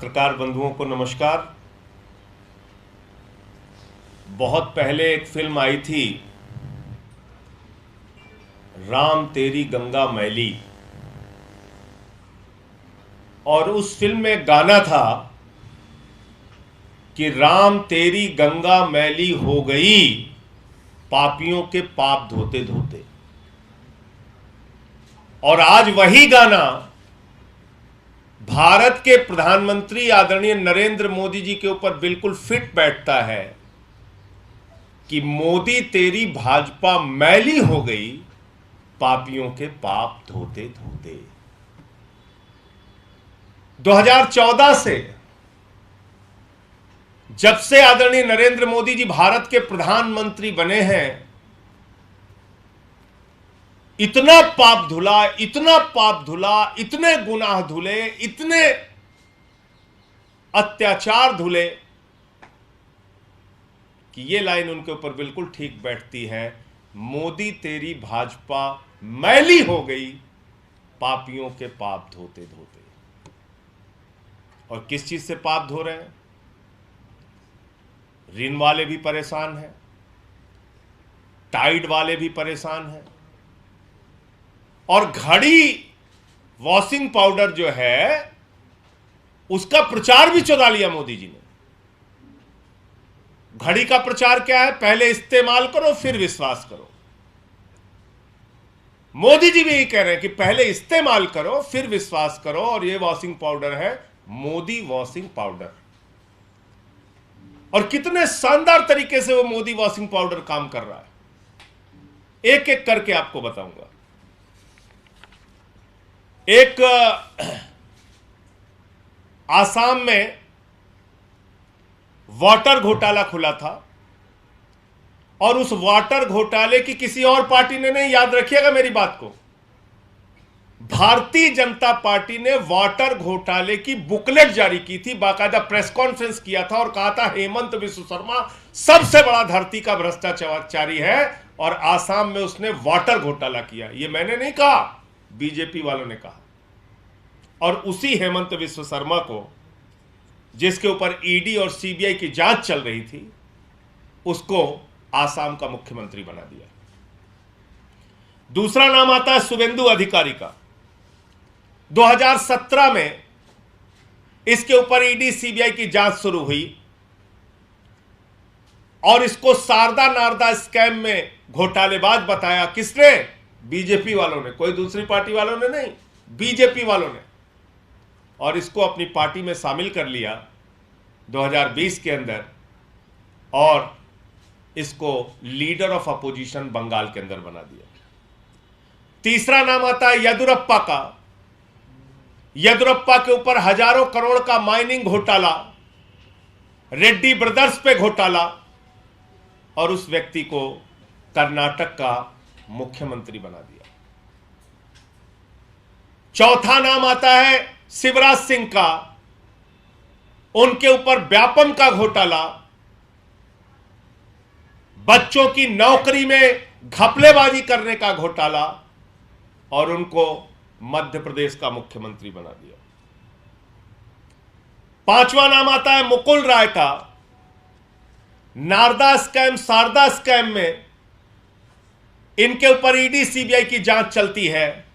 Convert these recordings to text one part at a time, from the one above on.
पत्रकार बंधुओं को नमस्कार। बहुत पहले एक फिल्म आई थी, राम तेरी गंगा मैली, और उस फिल्म में गाना था कि राम तेरी गंगा मैली हो गई पापियों के पाप धोते धोते। और आज वही गाना भारत के प्रधानमंत्री आदरणीय नरेंद्र मोदी जी के ऊपर बिल्कुल फिट बैठता है कि मोदी तेरी भाजपा मैली हो गई पापियों के पाप धोते धोते। 2014 से जब से आदरणीय नरेंद्र मोदी जी भारत के प्रधानमंत्री बने हैं, इतना पाप धुला, इतना पाप धुला, इतने गुनाह धुले, इतने अत्याचार धुले कि ये लाइन उनके ऊपर बिल्कुल ठीक बैठती है, मोदी तेरी भाजपा मैली हो गई पापियों के पाप धोते धोते। और किस चीज से पाप धो रहे हैं? ऋण वाले भी परेशान हैं, टाइड वाले भी परेशान हैं, और घड़ी वॉशिंग पाउडर जो है उसका प्रचार भी चुरा लिया मोदी जी ने। घड़ी का प्रचार क्या है? पहले इस्तेमाल करो फिर विश्वास करो। मोदी जी भी यही कह रहे हैं कि पहले इस्तेमाल करो फिर विश्वास करो, और ये वॉशिंग पाउडर है मोदी वॉशिंग पाउडर। और कितने शानदार तरीके से वो मोदी वॉशिंग पाउडर काम कर रहा है, एक एक करके आपको बताऊंगा। एक आसाम में वाटर घोटाला खुला था, और उस वाटर घोटाले की किसी और पार्टी ने नहीं, याद रखिएगा मेरी बात को, भारतीय जनता पार्टी ने वाटर घोटाले की बुकलेट जारी की थी, बाकायदा प्रेस कॉन्फ्रेंस किया था और कहा था हेमंत बिस्व शर्मा सबसे बड़ा धरती का भ्रष्टाचारी है, और आसाम में उसने वाटर घोटाला किया। यह मैंने नहीं कहा, बीजेपी वालों ने कहा। और उसी हेमंत बिस्व शर्मा को, जिसके ऊपर ईडी और सीबीआई की जांच चल रही थी, उसको आसाम का मुख्यमंत्री बना दिया। दूसरा नाम आता है शुभेंदु अधिकारी का। 2017 में इसके ऊपर ईडी सीबीआई की जांच शुरू हुई, और इसको शारदा नारदा स्कैम में घोटालेबाज बताया। किसने? बीजेपी वालों ने, कोई दूसरी पार्टी वालों ने नहीं, बीजेपी वालों ने। और इसको अपनी पार्टी में शामिल कर लिया 2020 के अंदर, और इसको लीडर ऑफ अपोजिशन बंगाल के अंदर बना दिया। तीसरा नाम आता है येदुरप्पा का। येदुरप्पा के ऊपर हजारों करोड़ का माइनिंग घोटाला, रेड्डी ब्रदर्स पे घोटाला, और उस व्यक्ति को कर्नाटक का मुख्यमंत्री बना दिया। चौथा नाम आता है शिवराज सिंह का। उनके ऊपर व्यापम का घोटाला, बच्चों की नौकरी में घपलेबाजी करने का घोटाला, और उनको मध्य प्रदेश का मुख्यमंत्री बना दिया। पांचवा नाम आता है मुकुल राय का। नारदा स्कैम, शारदा स्कैम में इनके ऊपर ईडी सीबीआई की जांच चलती है,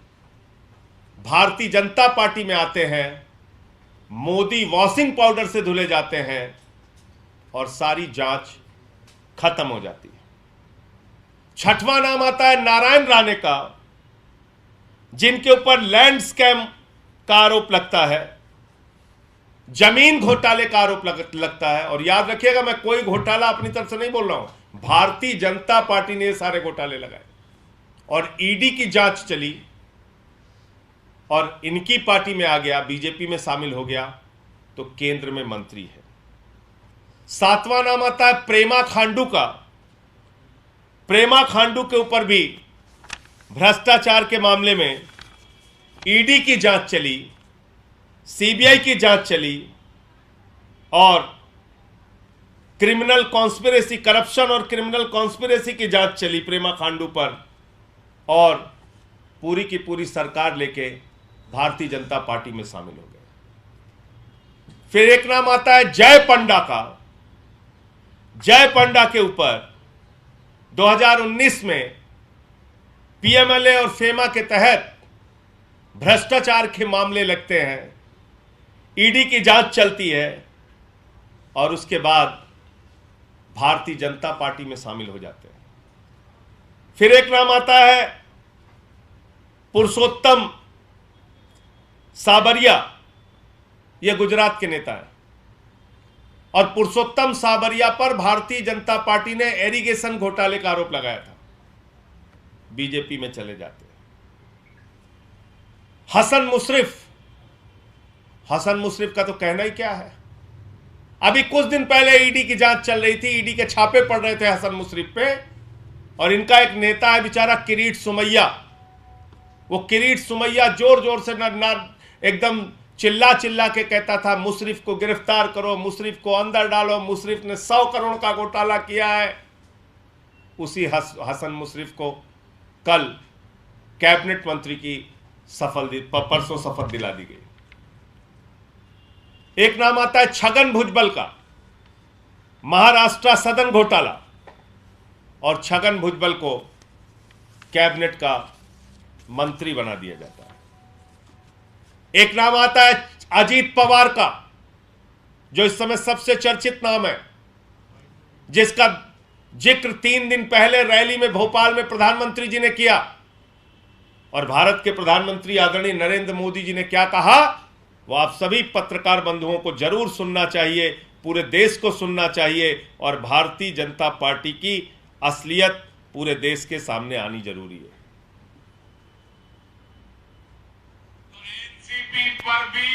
भारतीय जनता पार्टी में आते हैं, मोदी वॉशिंग पाउडर से धुले जाते हैं, और सारी जांच खत्म हो जाती है। छठवां नाम आता है नारायण राणे का, जिनके ऊपर लैंड स्कैम का आरोप लगता है, जमीन घोटाले का आरोप लगता है। और याद रखिएगा, मैं कोई घोटाला अपनी तरफ से नहीं बोल रहा हूं, भारतीय जनता पार्टी ने सारे घोटाले लगाए, और ईडी की जांच चली, और इनकी पार्टी में आ गया, बीजेपी में शामिल हो गया, तो केंद्र में मंत्री है। सातवां नाम आता है प्रेमा खांडू का। प्रेमा खांडू के ऊपर भी भ्रष्टाचार के मामले में ईडी की जांच चली, सीबीआई की जांच चली, और क्रिमिनल कॉन्स्पिरेसी, करप्शन और क्रिमिनल कॉन्स्पिरेसी की जांच चली प्रेमा खांडू पर, और पूरी की पूरी सरकार लेके भारतीय जनता पार्टी में शामिल हो गए। फिर एक नाम आता है जय पंडा का। जय पंडा के ऊपर 2019 में पीएमएलए और फेमा के तहत भ्रष्टाचार के मामले लगते हैं, ईडी की जांच चलती है और उसके बाद भारतीय जनता पार्टी में शामिल हो जाते हैं। फिर एक नाम आता है पुरुषोत्तम साबरिया, यह गुजरात के नेता है और पुरुषोत्तम साबरिया पर भारतीय जनता पार्टी ने इरिगेशन घोटाले का आरोप लगाया था, बीजेपी में चले जाते हैं। हसन मुशरिफ का तो कहना ही क्या है। अभी कुछ दिन पहले ईडी की जांच चल रही थी, ईडी के छापे पड़ रहे थे हसन मुशरिफ पे, और इनका एक नेता है बेचारा किरीट सुमैया। वो किरीट सुमैया जोर जोर से एकदम चिल्ला चिल्ला के कहता था मुशरिफ को गिरफ्तार करो, मुशरिफ को अंदर डालो, मुशरिफ ने 100 करोड़ का घोटाला किया है। उसी हसन मुशरिफ को कल कैबिनेट मंत्री की परसों शपथ दिला दी गई। एक नाम आता है छगन भुजबल का, महाराष्ट्र सदन घोटाला, और छगन भुजबल को कैबिनेट का मंत्री बना दिया जाता है। एक नाम आता है अजीत पवार का, जो इस समय सबसे चर्चित नाम है, जिसका जिक्र 3 दिन पहले रैली में भोपाल में प्रधानमंत्री जी ने किया। और भारत के प्रधानमंत्री आदरणीय नरेंद्र मोदी जी ने क्या कहा, वो आप सभी पत्रकार बंधुओं को जरूर सुनना चाहिए, पूरे देश को सुनना चाहिए, और भारतीय जनता पार्टी की असलियत पूरे देश के सामने आनी जरूरी है। एनसीपी पर भी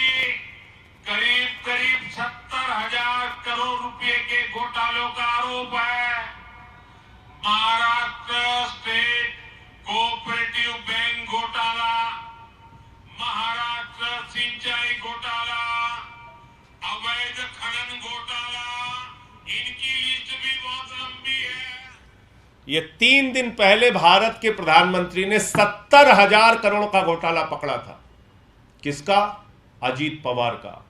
करीब 70,000 करोड़ रुपए के घोटालों का आरोप है। महाराष्ट्र स्टेट कोऑपरेटिव बैंक घोटाला, महाराष्ट्र सिंचाई घोटाला, अवैध खनन घोटाला, इनकी लिस्ट भी बहुत लंबी है। ये 3 दिन पहले भारत के प्रधानमंत्री ने 70,000 करोड़ का घोटाला पकड़ा था। किसका? अजीत पवार का,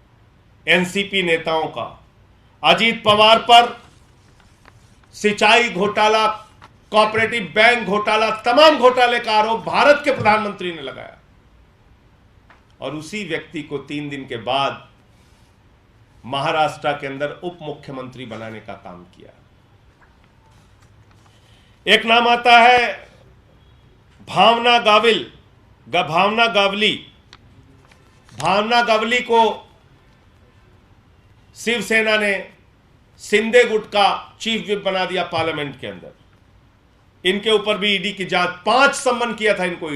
एनसीपी नेताओं का। अजीत पवार पर सिंचाई घोटाला, कोऑपरेटिव बैंक घोटाला, तमाम घोटाले का आरोप भारत के प्रधानमंत्री ने लगाया, और उसी व्यक्ति को 3 दिन के बाद महाराष्ट्र के अंदर उप मुख्यमंत्री बनाने का काम किया। एक नाम आता है भावना गावली को शिवसेना ने शिंदे गुट का चीफ विप बना दिया पार्लियामेंट के अंदर। इनके ऊपर भी ईडी की जांच, 5 सम्मन किया था इनको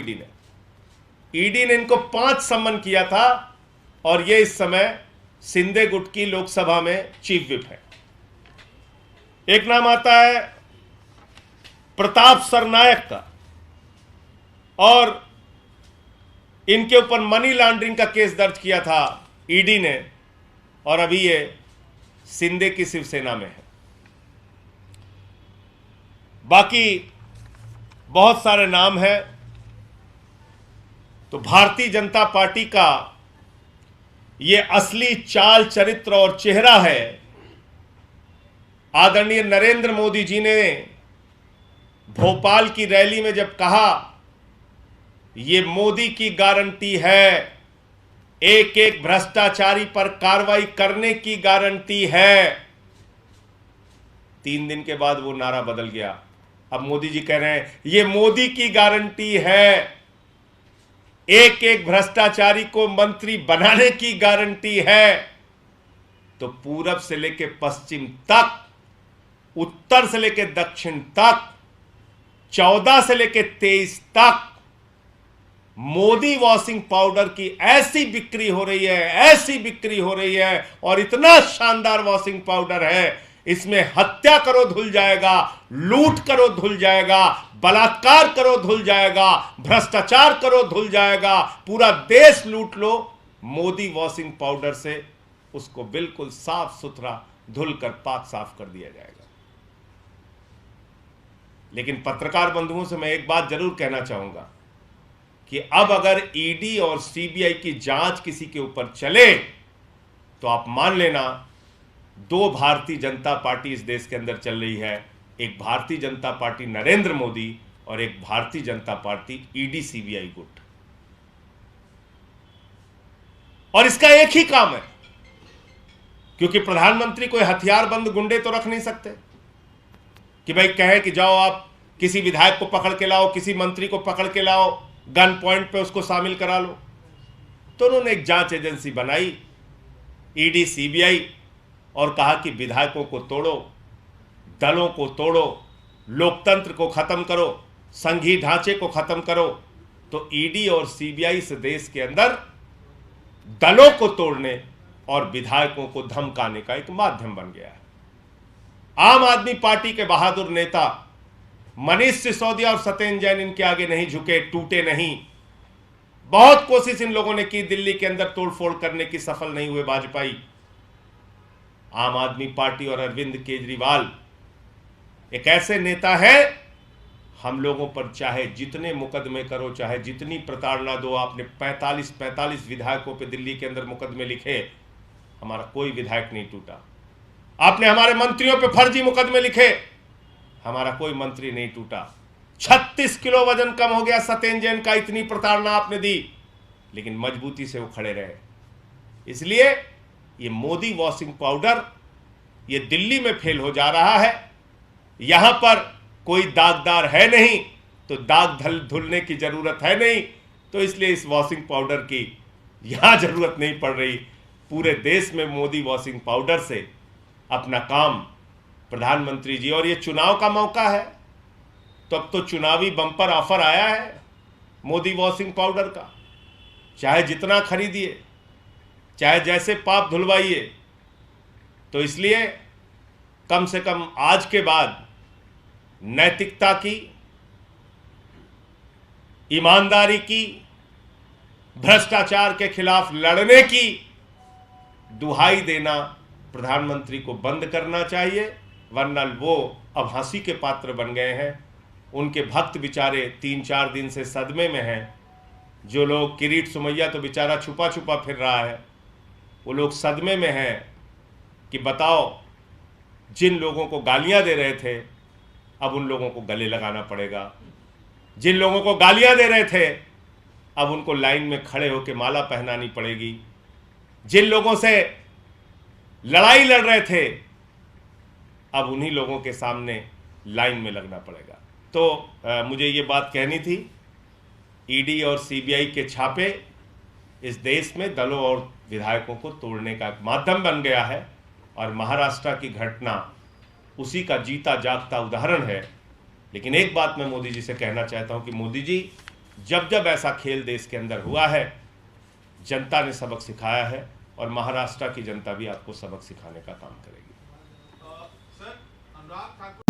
ईडी ने इनको 5 सम्मन किया था, और ये इस समय शिंदे गुट की लोकसभा में चीफ विप है। एक नाम आता है प्रताप सरनायक का, और इनके ऊपर मनी लॉन्ड्रिंग का केस दर्ज किया था ईडी ने, और अभी ये शिंदे की शिवसेना में है। बाकी बहुत सारे नाम हैं। तो भारतीय जनता पार्टी का ये असली चाल चरित्र और चेहरा है। आदरणीय नरेंद्र मोदी जी ने भोपाल की रैली में जब कहा, ये मोदी की गारंटी है, एक एक भ्रष्टाचारी पर कार्रवाई करने की गारंटी है, 3 दिन के बाद वो नारा बदल गया। अब मोदी जी कह रहे हैं ये मोदी की गारंटी है, एक एक भ्रष्टाचारी को मंत्री बनाने की गारंटी है। तो पूरब से लेकर पश्चिम तक, उत्तर से लेकर दक्षिण तक, 14 से लेकर 23 तक मोदी वॉशिंग पाउडर की ऐसी बिक्री हो रही है, और इतना शानदार वॉशिंग पाउडर है, इसमें हत्या करो धुल जाएगा, लूट करो धुल जाएगा, बलात्कार करो धुल जाएगा, भ्रष्टाचार करो धुल जाएगा, पूरा देश लूट लो, मोदी वॉशिंग पाउडर से उसको बिल्कुल साफ सुथरा धुल कर पाक साफ कर दिया जाएगा। लेकिन पत्रकार बंधुओं से मैं एक बात जरूर कहना चाहूंगा कि अब अगर ईडी और सीबीआई की जांच किसी के ऊपर चले तो आप मान लेना 2 भारतीय जनता पार्टी इस देश के अंदर चल रही है, एक भारतीय जनता पार्टी नरेंद्र मोदी और एक Bharatiya Janata party ED CBI गुट। और इसका एक ही काम है, क्योंकि प्रधानमंत्री कोई हथियारबंद गुंडे तो रख नहीं सकते कि भाई कहे कि जाओ आप किसी विधायक को पकड़ के लाओ, किसी मंत्री को पकड़ के लाओ, गन पॉइंट पे उसको शामिल करा लो। तो उन्होंने एक जांच एजेंसी बनाई ईडी सीबीआई और कहा कि विधायकों को तोड़ो, दलों को तोड़ो, लोकतंत्र को खत्म करो, संघीय ढांचे को खत्म करो। तो ईडी और सीबीआई इस देश के अंदर दलों को तोड़ने और विधायकों को धमकाने का एक माध्यम बन गया है। आम आदमी पार्टी के बहादुर नेता मनीष सिसोदिया और सत्येंद्र जैन इनके आगे नहीं झुके, टूटे नहीं। बहुत कोशिश इन लोगों ने की दिल्ली के अंदर तोड़फोड़ करने की, सफल नहीं हुए वाजपेयी। आम आदमी पार्टी और अरविंद केजरीवाल एक ऐसे नेता है, हम लोगों पर चाहे जितने मुकदमे करो, चाहे जितनी प्रताड़ना दो, आपने 45 विधायकों पे दिल्ली के अंदर मुकदमे लिखे, हमारा कोई विधायक नहीं टूटा। आपने हमारे मंत्रियों पे फर्जी मुकदमे लिखे, हमारा कोई मंत्री नहीं टूटा। 36 किलो वजन कम हो गया सत्येंद्र जैन का, इतनी प्रताड़ना आपने दी, लेकिन मजबूती से वो खड़े रहे। इसलिए ये मोदी वॉशिंग पाउडर ये दिल्ली में फेल हो जा रहा है। यहां पर कोई दागदार है नहीं, तो दाग धुलने की जरूरत है नहीं, तो इसलिए इस वॉशिंग पाउडर की यहां जरूरत नहीं पड़ रही। पूरे देश में मोदी वॉशिंग पाउडर से अपना काम प्रधानमंत्री जी, और ये चुनाव का मौका है, तो अब तो चुनावी बम्पर ऑफर आया है मोदी वॉशिंग पाउडर का। चाहे जितना खरीदिए, चाहे जैसे पाप धुलवाइए। तो इसलिए कम से कम आज के बाद नैतिकता की, ईमानदारी की, भ्रष्टाचार के खिलाफ लड़ने की दुहाई देना प्रधानमंत्री को बंद करना चाहिए, वरना वो अब हंसी के पात्र बन गए हैं। उनके भक्त बेचारे 3-4 दिन से सदमे में हैं। जो लोग, किरीट सुमैया तो बेचारा छुपा छुपा फिर रहा है, वो लोग सदमे में हैं कि बताओ, जिन लोगों को गालियां दे रहे थे अब उन लोगों को गले लगाना पड़ेगा, जिन लोगों को गालियां दे रहे थे अब उनको लाइन में खड़े होकर माला पहनानी पड़ेगी, जिन लोगों से लड़ाई लड़ रहे थे अब उन्हीं लोगों के सामने लाइन में लगना पड़ेगा। तो मुझे ये बात कहनी थी। ईडी और सीबीआई के छापे इस देश में दलों और विधायकों को तोड़ने का माध्यम बन गया है, और महाराष्ट्र की घटना उसी का जीता जागता उदाहरण है। लेकिन एक बात मैं मोदी जी से कहना चाहता हूं कि मोदी जी, जब जब ऐसा खेल देश के अंदर हुआ है, जनता ने सबक सिखाया है, और महाराष्ट्र की जनता भी आपको सबक सिखाने का काम करेगी। सर, अनुराग ठाकुर